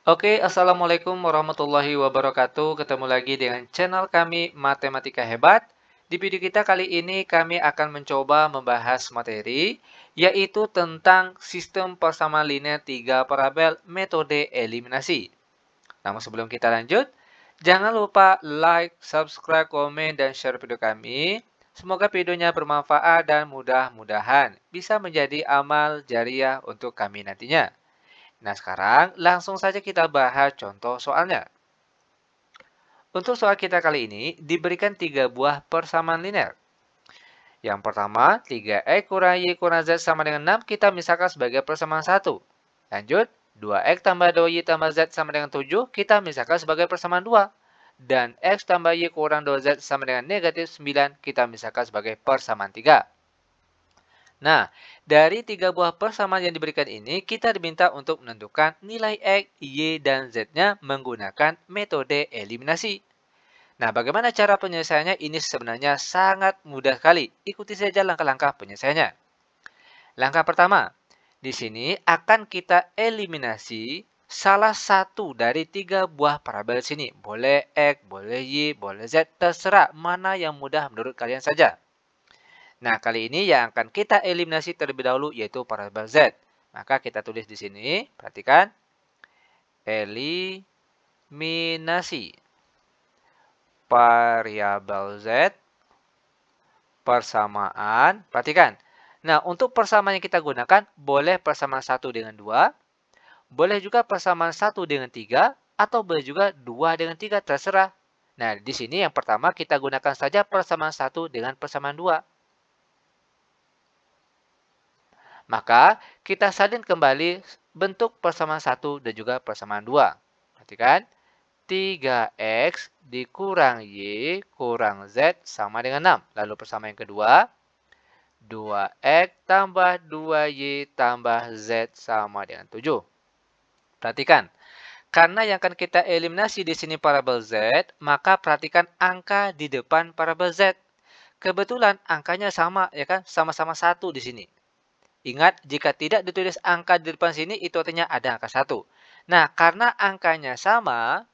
Oke, Assalamualaikum warahmatullahi wabarakatuh. Ketemu lagi dengan channel kami Matematika Hebat. Di video kita kali ini kami akan mencoba membahas materi, yaitu tentang sistem persamaan linear 3 parabel metode eliminasi. Namun sebelum kita lanjut, jangan lupa like, subscribe, komen, dan share video kami. Semoga videonya bermanfaat dan mudah-mudahan bisa menjadi amal jariah untuk kami nantinya. Nah, sekarang langsung saja kita bahas contoh soalnya. Untuk soal kita kali ini diberikan 3 buah persamaan linear. Yang pertama, 3x kurang y kurang z sama dengan 6 kita misalkan sebagai persamaan 1. Lanjut, 2x tambah 2y tambah z sama dengan 7 kita misalkan sebagai persamaan 2. Dan x tambah y kurang 2z sama dengan negatif 9 kita misalkan sebagai persamaan 3. Nah, dari 3 buah persamaan yang diberikan ini, kita diminta untuk menentukan nilai X, Y, dan Z-nya menggunakan metode eliminasi. Nah, bagaimana cara penyelesaiannya? Ini sebenarnya sangat mudah sekali. Ikuti saja langkah-langkah penyelesaiannya. Langkah pertama, di sini akan kita eliminasi salah satu dari 3 buah parabel sini. Boleh X, boleh Y, boleh Z, terserah mana yang mudah menurut kalian saja. Nah, kali ini yang akan kita eliminasi terlebih dahulu yaitu parabel Z. Maka kita tulis di sini, perhatikan, eliminasi variabel Z persamaan. Perhatikan. Nah, untuk persamaan yang kita gunakan, boleh persamaan 1 dengan 2, boleh juga persamaan 1 dengan 3, atau boleh juga 2 dengan 3, terserah. Nah, di sini yang pertama kita gunakan saja persamaan 1 dengan persamaan 2. Maka, kita salin kembali bentuk persamaan 1 dan juga persamaan 2. Perhatikan, 3x dikurang y kurang z sama dengan 6. Lalu persamaan yang kedua, 2x tambah 2y tambah z sama dengan 7. Perhatikan, karena yang akan kita eliminasi di sini parabel z, maka perhatikan angka di depan parabel z. Kebetulan angkanya sama, ya kan? Sama-sama 1 di sini. Ingat, jika tidak ditulis angka di depan sini, itu artinya ada angka 1. Nah, karena angkanya sama,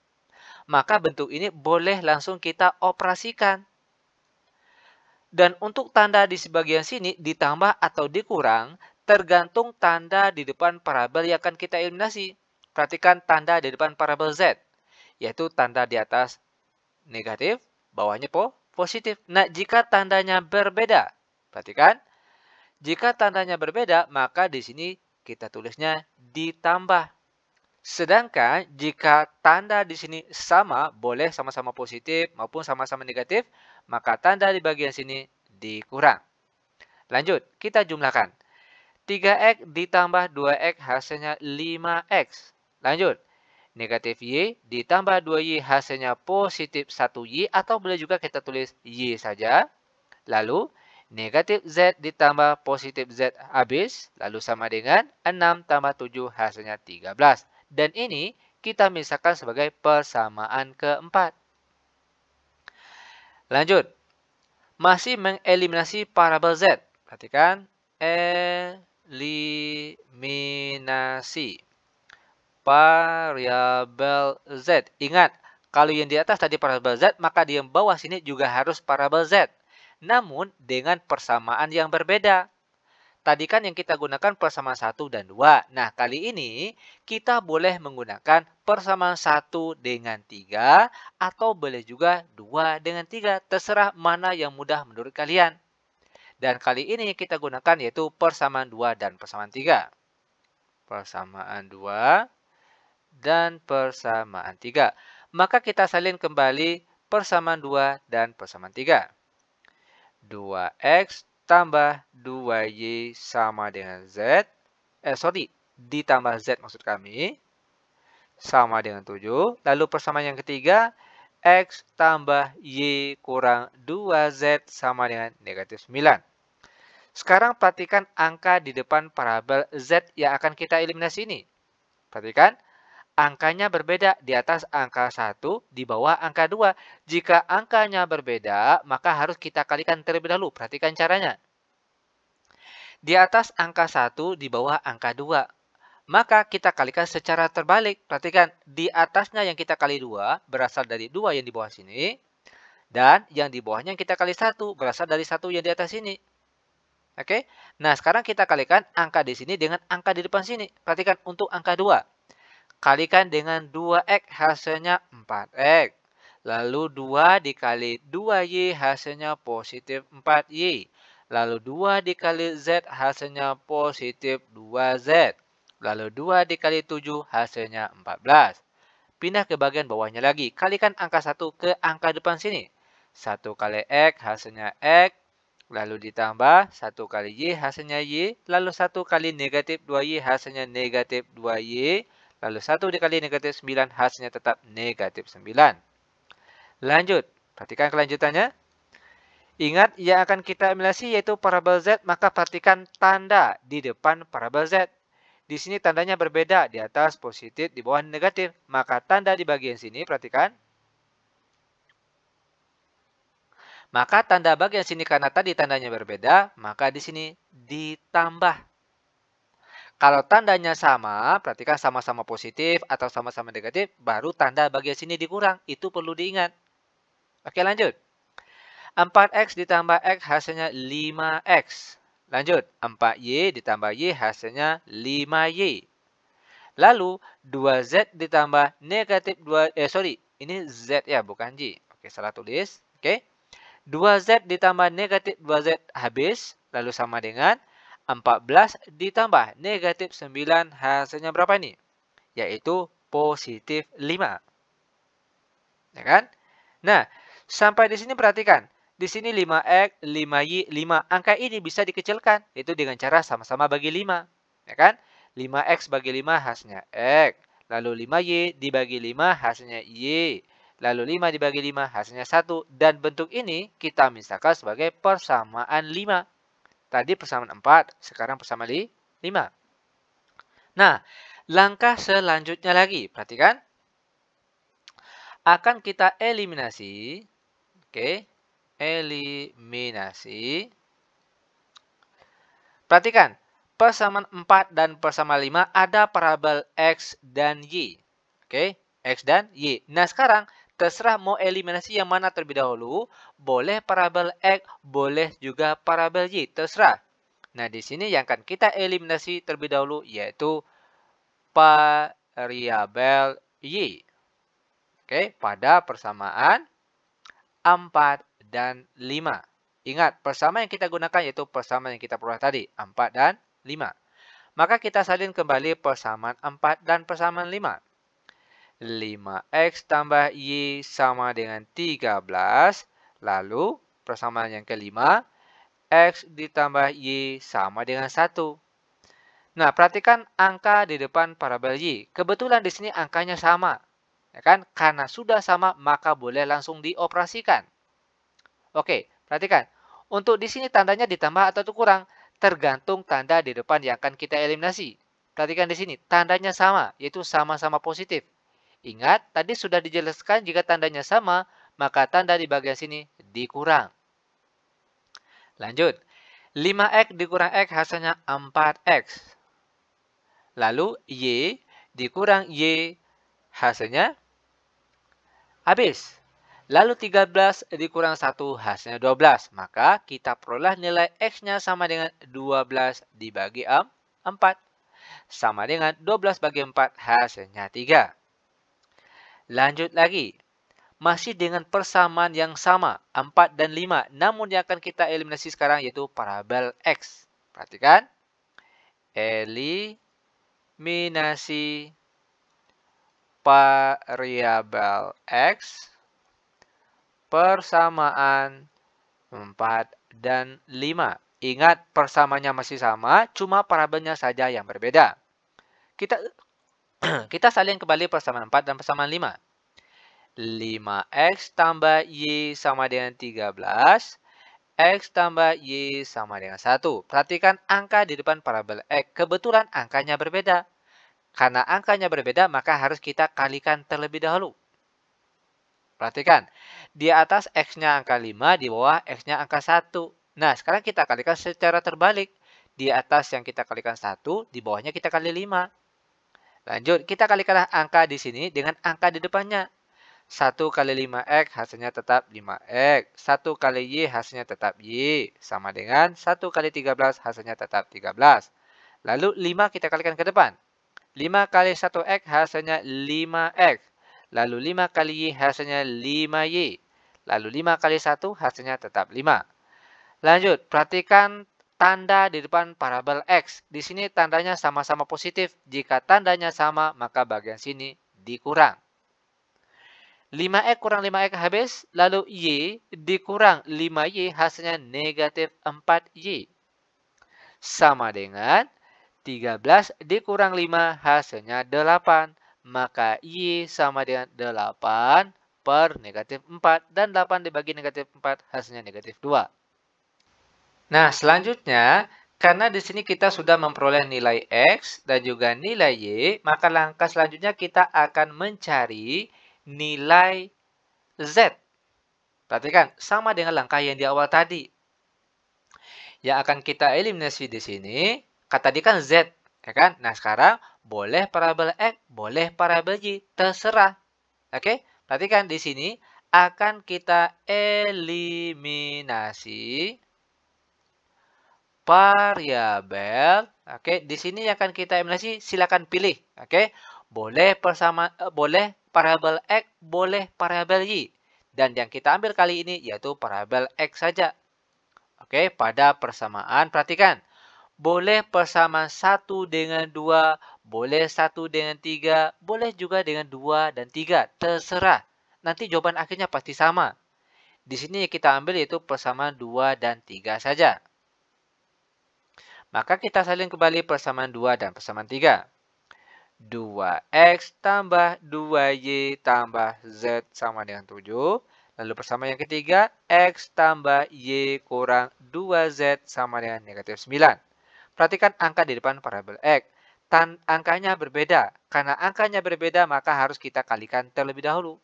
maka bentuk ini boleh langsung kita operasikan. Dan untuk tanda di sebagian sini ditambah atau dikurang, tergantung tanda di depan parabel yang akan kita eliminasi. Perhatikan tanda di depan parabel Z, yaitu tanda di atas negatif, bawahnya positif. Nah, jika tandanya berbeda, perhatikan, jika tandanya berbeda, maka di sini kita tulisnya ditambah. Sedangkan jika tanda di sini sama, boleh sama-sama positif maupun sama-sama negatif, maka tanda di bagian sini dikurang. Lanjut, kita jumlahkan. 3x ditambah 2x hasilnya 5x. Lanjut, negatif y ditambah 2y hasilnya positif 1y, atau boleh juga kita tulis y saja. Lalu, negatif Z ditambah positif Z habis, lalu sama dengan 6 tambah 7 hasilnya 13. Dan ini kita misalkan sebagai persamaan keempat. Lanjut, masih mengeliminasi parabel Z. Perhatikan, eliminasi variabel Z. Ingat, kalau yang di atas tadi parabel Z, maka di yang bawah sini juga harus parabel Z. Namun dengan persamaan yang berbeda. Tadi kan yang kita gunakan persamaan 1 dan 2. Nah, kali ini kita boleh menggunakan persamaan 1 dengan 3 atau boleh juga 2 dengan 3. Terserah mana yang mudah menurut kalian. Dan kali ini yang kita gunakan yaitu persamaan 2 dan persamaan 3. Persamaan 2 dan persamaan 3. Maka kita salin kembali persamaan 2 dan persamaan 3. 2x tambah 2y sama dengan z. Ditambah z maksud kami. Sama dengan 7. Lalu persamaan yang ketiga, x tambah y kurang 2z sama dengan negatif 9. Sekarang perhatikan angka di depan parabel z yang akan kita eliminasi ini. Perhatikan, angkanya berbeda, di atas angka 1, di bawah angka 2. Jika angkanya berbeda, maka harus kita kalikan terlebih dahulu. Perhatikan caranya. Di atas angka 1, di bawah angka 2. maka kita kalikan secara terbalik. Perhatikan, di atasnya yang kita kali 2 berasal dari 2 yang di bawah sini. Dan yang di bawahnya yang kita kali 1 berasal dari 1 yang di atas sini. Oke? Nah, sekarang kita kalikan angka di sini dengan angka di depan sini. Perhatikan, untuk angka 2. Kalikan dengan 2X hasilnya 4X. Lalu 2 dikali 2Y hasilnya positif 4Y. Lalu 2 dikali Z hasilnya positif 2Z. Lalu 2 dikali 7 hasilnya 14. Pindah ke bagian bawahnya lagi. Kalikan angka 1 ke angka depan sini. 1 kali X hasilnya X. Lalu ditambah 1 kali Y hasilnya Y. Lalu 1 kali negatif 2Y hasilnya negatif 2Y. Lalu 1 dikali negatif 9 hasilnya tetap negatif 9. Lanjut. Perhatikan kelanjutannya. Ingat, yang akan kita eliminasi yaitu parabel Z, maka perhatikan tanda di depan parabel Z. Di sini tandanya berbeda, di atas positif, di bawah negatif. Maka tanda di bagian sini, perhatikan. Maka tanda bagian sini karena tadi tandanya berbeda, maka di sini ditambah. Kalau tandanya sama, perhatikan sama-sama positif atau sama-sama negatif, baru tanda bagian sini dikurang. Itu perlu diingat. Oke, lanjut. 4X ditambah X hasilnya 5X. Lanjut, 4Y ditambah Y hasilnya 5Y. Lalu, 2Z ditambah negatif 2, ini Z ya, bukan Y. Oke, salah tulis. Oke, 2Z ditambah negatif 2Z habis. Lalu sama dengan 14 ditambah negatif 9 hasilnya berapa ini? Yaitu positif 5. Ya kan? Nah, sampai di sini perhatikan. Di sini 5X, 5Y, 5. Angka ini bisa dikecilkan. Itu dengan cara sama-sama bagi 5. Ya kan? 5X bagi 5 hasilnya X. Lalu 5Y dibagi 5 hasilnya Y. Lalu 5 dibagi 5 hasilnya 1. Dan bentuk ini kita misalkan sebagai persamaan 5. Tadi persamaan 4, sekarang persamaan 5. Nah, langkah selanjutnya lagi. Perhatikan. Akan kita eliminasi. Oke. Eliminasi. Perhatikan, persamaan 4 dan persamaan 5 ada parabel X dan Y. Oke, X dan Y. Nah, sekarang terserah mau eliminasi yang mana terlebih dahulu. Boleh parabel X, boleh juga parabel Y. Terserah. Nah, di sini yang akan kita eliminasi terlebih dahulu yaitu variabel Y. Oke, pada persamaan 4 dan 5. Ingat, persamaan yang kita gunakan yaitu persamaan yang kita peroleh tadi, 4 dan 5. Maka kita salin kembali persamaan 4 dan persamaan 5. 5X tambah Y sama dengan 13. Lalu, persamaan yang kelima, X ditambah Y sama dengan 1. Nah, perhatikan angka di depan parabel Y. Kebetulan di sini angkanya sama. Ya kan? Karena sudah sama, maka boleh langsung dioperasikan. Oke, perhatikan. Untuk di sini tandanya ditambah atau kurang, tergantung tanda di depan yang akan kita eliminasi. Perhatikan di sini, tandanya sama, yaitu sama-sama positif. Ingat, tadi sudah dijelaskan jika tandanya sama, maka tanda di bagian sini dikurang. Lanjut, 5X dikurang X hasilnya 4X. Lalu, Y dikurang Y hasilnya habis. Lalu 13 dikurang 1 hasilnya 12. Maka kita peroleh nilai X-nya sama dengan 12 dibagi 4. Sama dengan 12 bagi 4 hasilnya 3. Lanjut lagi. Masih dengan persamaan yang sama, 4 dan 5. Namun yang akan kita eliminasi sekarang yaitu parabel X. Perhatikan. Eliminasi variabel X. Persamaan 4 dan 5. Ingat, persamaannya masih sama, cuma parabelnya saja yang berbeda. Kita salin kembali persamaan 4 dan persamaan 5. 5X tambah Y sama dengan 13. X tambah Y sama dengan 1. Perhatikan angka di depan parabel X. Kebetulan angkanya berbeda. Karena angkanya berbeda, maka harus kita kalikan terlebih dahulu. Perhatikan, di atas X-nya angka 5, di bawah X-nya angka 1. Nah, sekarang kita kalikan secara terbalik. Di atas yang kita kalikan 1, di bawahnya kita kali 5. Lanjut, kita kalikanlah angka di sini dengan angka di depannya. 1 kali 5X hasilnya tetap 5X. 1 kali Y hasilnya tetap Y. Sama dengan 1 kali 13 hasilnya tetap 13. Lalu 5 kita kalikan ke depan. 5 kali 1X hasilnya 5X. Lalu 5 kali Y hasilnya 5Y. Lalu 5 kali 1 hasilnya tetap 5. Lanjut, perhatikan tanda di depan parabel X. Di sini tandanya sama-sama positif. Jika tandanya sama, maka bagian sini dikurang. 5X kurang 5X habis, lalu Y dikurang 5Y hasilnya negatif 4Y. Sama dengan 13 dikurang 5 hasilnya 8. Maka Y sama dengan 8 per negatif 4. Dan 8 dibagi negatif 4 hasilnya negatif 2. Nah, selanjutnya, karena di sini kita sudah memperoleh nilai X dan juga nilai Y, maka langkah selanjutnya kita akan mencari nilai Z. Perhatikan, sama dengan langkah yang di awal tadi. Yang akan kita eliminasi di sini, kata tadi kan Z, ya kan? Nah, sekarang boleh parabel X, boleh parabel Y, terserah. Oke? Perhatikan di sini akan kita eliminasi variabel. Oke, di sini yang akan kita eliminasi, silakan pilih. Oke? Boleh boleh parabel X, boleh parabel Y. Dan yang kita ambil kali ini yaitu parabel X saja. Oke, pada persamaan perhatikan. Boleh persamaan 1 dengan 2, boleh 1 dengan 3, boleh juga dengan 2 dan 3. Terserah. Nanti jawaban akhirnya pasti sama. Di sini yang kita ambil yaitu persamaan 2 dan 3 saja. Maka kita salin kembali persamaan 2 dan persamaan 3. 2X tambah 2Y tambah Z sama dengan 7. Lalu persamaan yang ketiga, X tambah Y kurang 2Z sama dengan negatif 9. Perhatikan angka di depan parabel X. Angkanya berbeda. Karena angkanya berbeda, maka harus kita kalikan terlebih dahulu.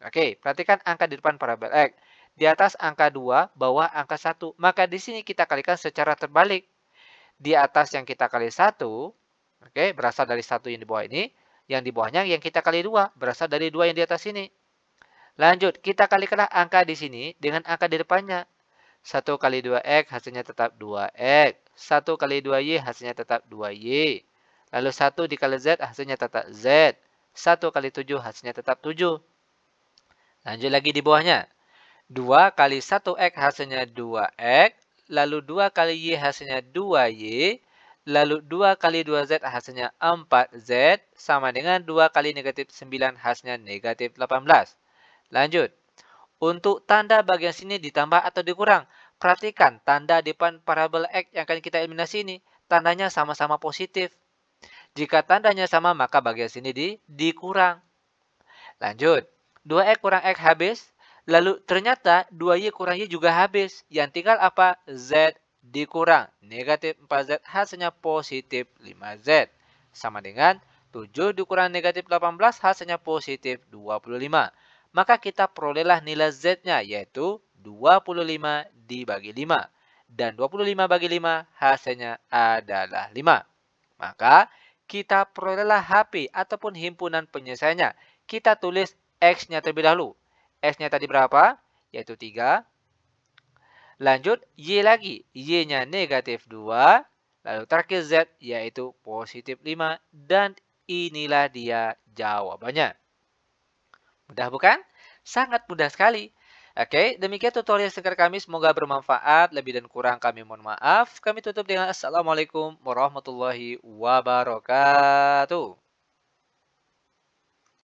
Oke, perhatikan angka di depan parabel X. Di atas angka 2, bawah angka 1. Maka di sini kita kalikan secara terbalik. Di atas yang kita kali 1, oke, berasal dari 1 yang di bawah ini. Yang di bawahnya yang kita kali 2, berasal dari 2 yang di atas ini. Lanjut, kita kalikanlah angka di sini dengan angka di depannya. 1 kali 2X hasilnya tetap 2X. 1 kali 2Y hasilnya tetap 2Y. Lalu 1 dikali Z hasilnya tetap Z. 1 kali 7 hasilnya tetap 7. Lanjut lagi di bawahnya. 2 kali 1X hasilnya 2X. Lalu 2 kali Y hasilnya 2Y. Lalu 2 kali 2Z hasilnya 4Z. Sama dengan 2 kali negatif 9 hasilnya negatif 18. Lanjut. Untuk tanda bagian sini ditambah atau dikurang. Perhatikan tanda depan parabel X yang akan kita eliminasi ini. Tandanya sama-sama positif. Jika tandanya sama, maka bagian sini dikurang. Lanjut. 2X kurang X habis. Lalu ternyata 2Y kurang Y juga habis. Yang tinggal apa? Z dikurang. Negatif 4Z hasilnya positif 5Z. Sama dengan 7 dikurang negatif 18 hasilnya positif 25. Maka kita perolehlah nilai Z-nya yaitu 25 dibagi 5. Dan 25 bagi 5 hasilnya adalah 5. Maka kita perolehlah HP ataupun himpunan penyelesaiannya. Kita tulis X-nya terlebih dahulu. X-nya tadi berapa? Yaitu 3. Lanjut Y lagi. Y-nya negatif 2. Lalu terakhir Z yaitu positif 5. Dan inilah dia jawabannya. Mudah bukan? Sangat mudah sekali. Oke, demikian tutorial singkat kami. Semoga bermanfaat. Lebih dan kurang kami mohon maaf. Kami tutup dengan Assalamualaikum warahmatullahi wabarakatuh.